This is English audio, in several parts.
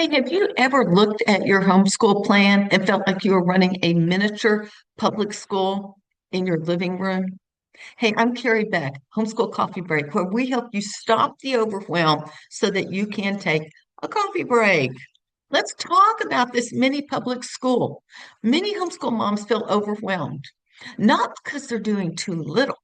Hey, have you ever looked at your homeschool plan and felt like you were running a miniature public school in your living room? Hey, I'm Carrie Beck, Homeschool Coffee Break, where we help you stop the overwhelm so that you can take a coffee break. Let's talk about this mini public school. Many homeschool moms feel overwhelmed, not because they're doing too little,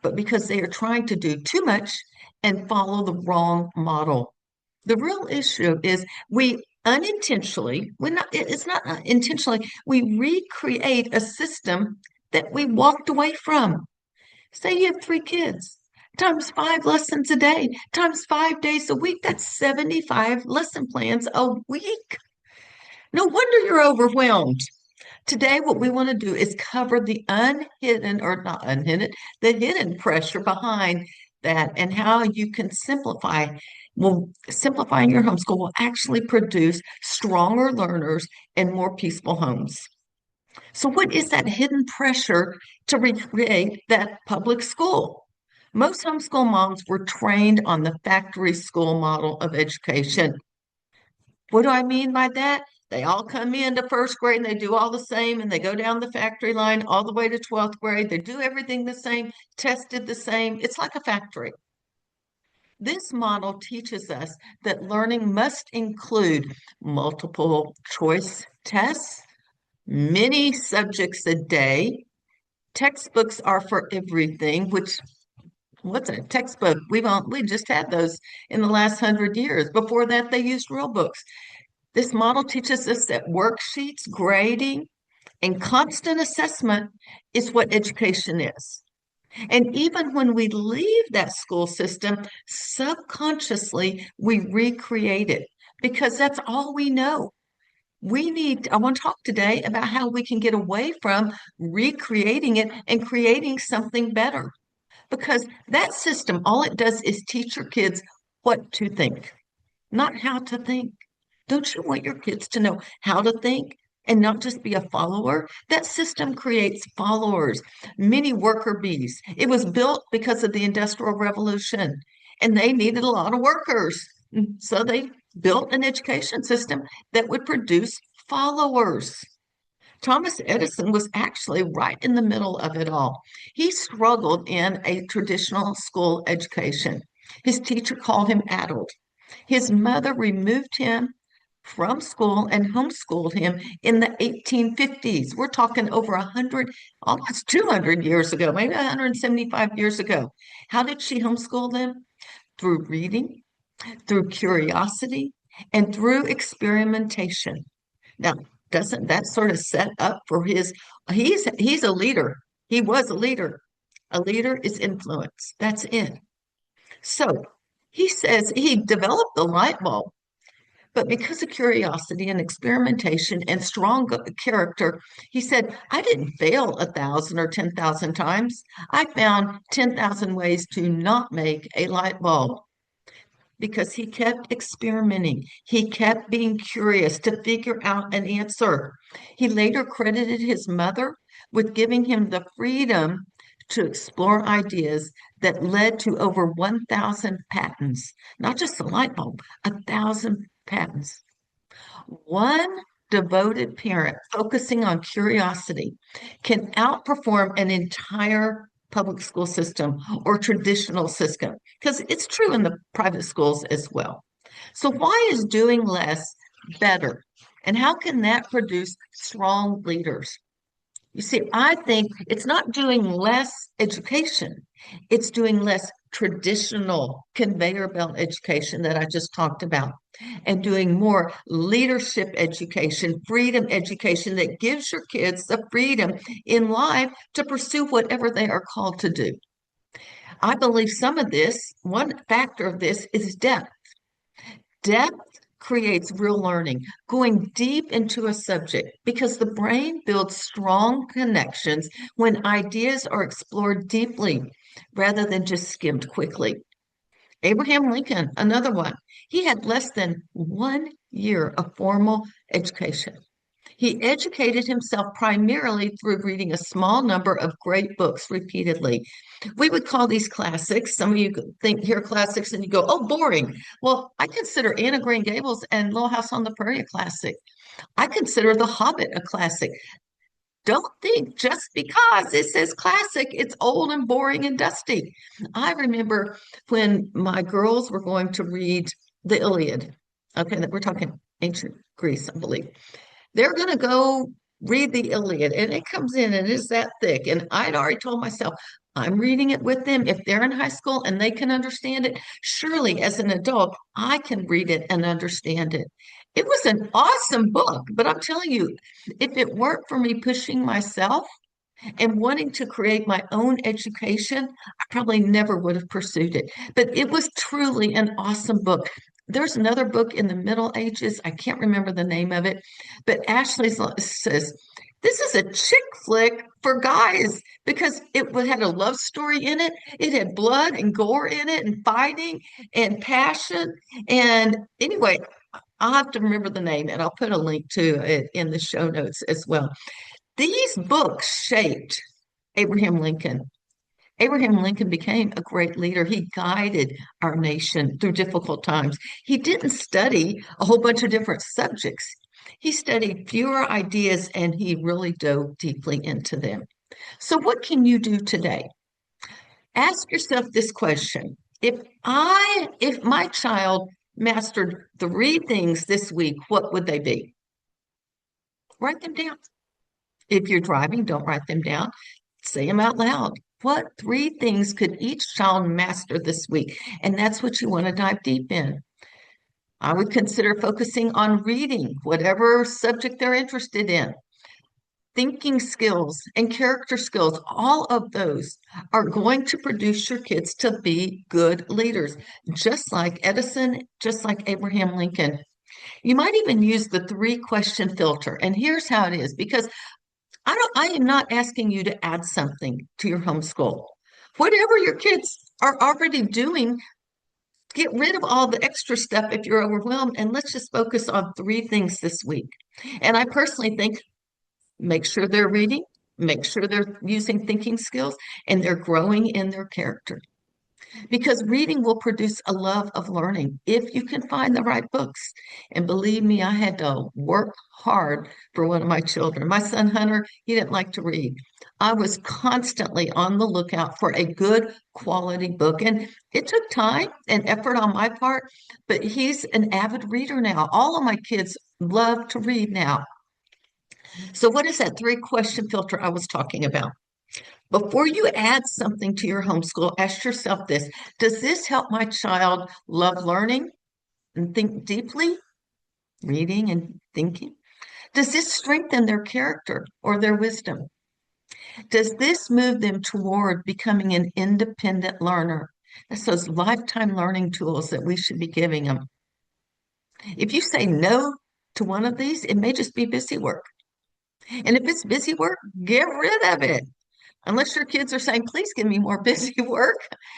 but because they are trying to do too much and follow the wrong model. The real issue is we unintentionally, it's not intentionally, we recreate a system that we walked away from. Say you have three kids, times 5 lessons a day, times 5 days a week. That's 75 lesson plans a week. No wonder you're overwhelmed. Today, what we want to do is cover the unhidden, or not unhidden, the hidden pressure behind that and how you can simplify. Well, simplifying your homeschool will actually produce stronger learners and more peaceful homes. So, what is that hidden pressure to recreate that public school? Most homeschool moms were trained on the factory school model of education. What do I mean by that? They all come into first grade and they do all the same, and they go down the factory line all the way to 12th grade. They do everything the same, tested the same. It's like a factory. This model teaches us that learning must include multiple choice tests, many subjects a day. Textbooks are for everything, which what's a textbook? We just had those in the last 100 years. Before that, they used real books. This model teaches us that worksheets, grading, and constant assessment is what education is. And even when we leave that school system, subconsciously we recreate it because that's all we know. I want to talk today about how we can get away from recreating it and creating something better. Because that system, all it does is teach your kids what to think, not how to think. Don't you want your kids to know how to think and not just be a follower? That system creates followers, many worker bees. It was built because of the Industrial Revolution, and they needed a lot of workers. So they built an education system that would produce followers. Thomas Edison was actually right in the middle of it all. He struggled in a traditional school education. His teacher called him addled. His mother removed him from school and homeschooled him in the 1850s. We're talking over 100, almost 200 years ago, maybe 175 years ago. How did she homeschool them? Through reading, through curiosity, and through experimentation. Now, doesn't that sort of set up for he's a leader. He was a leader. A leader is influence. That's it. So he says he developed the light bulb, but because of curiosity and experimentation and strong character, he said, I didn't fail 1,000 or 10,000 times. I found 10,000 ways to not make a light bulb because he kept experimenting. He kept being curious to figure out an answer. He later credited his mother with giving him the freedom to explore ideas that led to over 1,000 patents, not just a light bulb, 1,000 patents. One devoted parent focusing on curiosity can outperform an entire public school system or traditional system because it's true in the private schools as well. So, why is doing less better? And how can that produce strong leaders? You see, I think it's not doing less education, it's doing less traditional conveyor belt education that I just talked about, and doing more leadership education, freedom education that gives your kids the freedom in life to pursue whatever they are called to do. I believe some of this, one factor of this is depth. Depth creates real learning, going deep into a subject, because the brain builds strong connections when ideas are explored deeply rather than just skimmed quickly. Abraham Lincoln, another one, he had less than 1 year of formal education. He educated himself primarily through reading a small number of great books repeatedly. We would call these classics. Some of you think hear classics and you go, oh, boring. Well, I consider Anne of Green Gables and Little House on the Prairie a classic. I consider The Hobbit a classic. Don't think just because it says classic, it's old and boring and dusty. I remember when my girls were going to read the Iliad. Okay, that we're talking ancient Greece, I believe. They're going to go read the Iliad, and it comes in and it's that thick. And I'd already told myself, I'm reading it with them. If they're in high school and they can understand it, surely as an adult, I can read it and understand it. It was an awesome book, but I'm telling you, if it weren't for me pushing myself and wanting to create my own education, I probably never would have pursued it. But it was truly an awesome book. There's another book in the Middle Ages. I can't remember the name of it, but Ashley says, this is a chick flick for guys because had a love story in it. It had blood and gore in it and fighting and passion. And anyway, I'll have to remember the name and I'll put a link to it in the show notes as well. These books shaped Abraham Lincoln. Abraham Lincoln became a great leader. He guided our nation through difficult times. He didn't study a whole bunch of different subjects. He studied fewer ideas and he really dove deeply into them. So, what can you do today? Ask yourself this question. If my child mastered three things this week, what would they be? Write them down. If you're driving, don't write them down. Say them out loud. What three things could each child master this week? And that's what you want to dive deep in. I would consider focusing on reading, whatever subject they're interested in. Thinking skills and character skills, all of those are going to produce your kids to be good leaders, just like Edison, just like Abraham Lincoln. You might even use the three-question filter. And here's how it is, because I am not asking you to add something to your homeschool. Whatever your kids are already doing, get rid of all the extra stuff if you're overwhelmed, and let's just focus on three things this week. And I personally think make sure they're reading, make sure they're using thinking skills, and they're growing in their character. Because reading will produce a love of learning if you can find the right books. And believe me, I had to work hard for one of my children. My son Hunter, he didn't like to read. I was constantly on the lookout for a good quality book. And it took time and effort on my part, but he's an avid reader now. All of my kids love to read now. So, what is that three-question filter I was talking about? Before you add something to your homeschool, ask yourself this. Does this help my child love learning and think deeply, reading and thinking? Does this strengthen their character or their wisdom? Does this move them toward becoming an independent learner? That's those lifetime learning tools that we should be giving them. If you say no to one of these, it may just be busy work. And if it's busy work, get rid of it. Unless your kids are saying, please give me more busy work.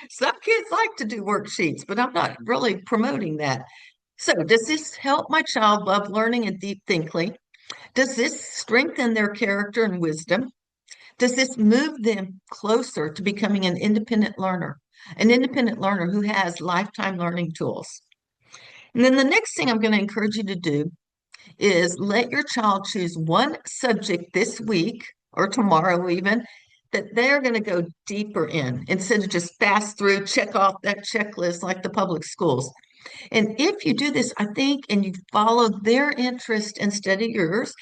Some kids like to do worksheets, but I'm not really promoting that. So, does this help my child love learning and deep thinking? Does this strengthen their character and wisdom? Does this move them closer to becoming an independent learner? An independent learner who has lifetime learning tools. And then the next thing I'm going to encourage you to do is let your child choose one subject this week or tomorrow even that they're going to go deeper in instead of just fast through, check off that checklist like the public schools. And if you do this, I think, and you follow their interest instead of yours,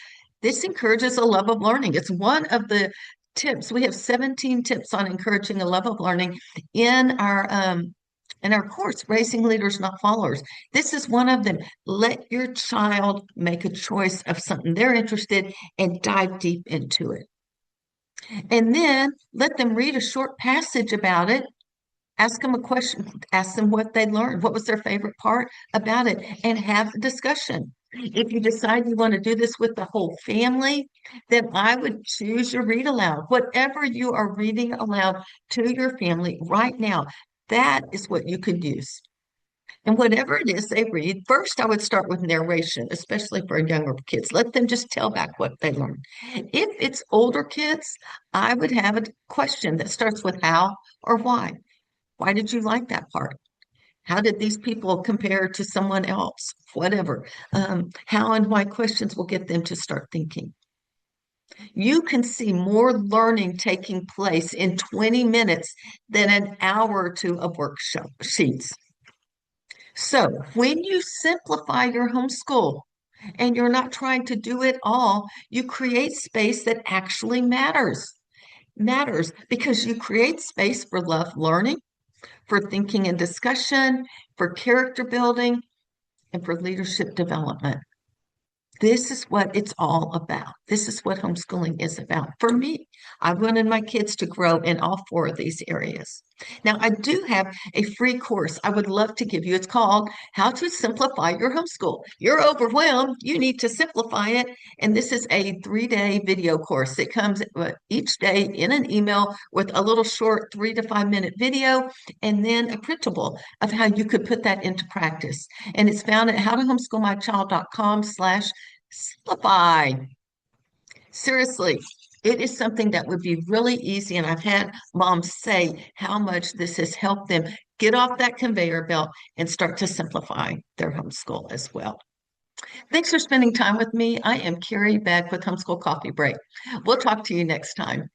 this encourages a love of learning. It's one of the tips. We have 17 tips on encouraging a love of learning in our course, Raising Leaders, Not Followers. This is one of them. Let your child make a choice of something they're interested in and dive deep into it. And then let them read a short passage about it. Ask them a question, ask them what they learned, what was their favorite part about it, and have a discussion. If you decide you want to do this with the whole family, then I would choose your read aloud. Whatever you are reading aloud to your family right now, that is what you could use. And whatever it is they read, first I would start with narration, especially for younger kids. Let them just tell back what they learned. If it's older kids, I would have a question that starts with how or why. Why did you like that part? How did these people compare to someone else? Whatever. How and why questions will get them to start thinking. You can see more learning taking place in 20 minutes than an hour or two of workshop sheets. So when you simplify your homeschool and you're not trying to do it all, you create space that actually matters. Matters because you create space for love learning, for thinking and discussion, for character building, and for leadership development. This is what it's all about. This is what homeschooling is about. For me, I wanted my kids to grow in all four of these areas. Now, I do have a free course I would love to give you. It's called How to Simplify Your Homeschool. You're overwhelmed. You need to simplify it. And this is a 3-day video course. It comes each day in an email with a little short 3 to 5 minute video and then a printable of how you could put that into practice. And it's found at howtohomeschoolmychild.com/simplify. Seriously, it is something that would be really easy. And I've had moms say how much this has helped them get off that conveyor belt and start to simplify their homeschool as well. Thanks for spending time with me. I am Carrie back with Homeschool Coffee Break. We'll talk to you next time.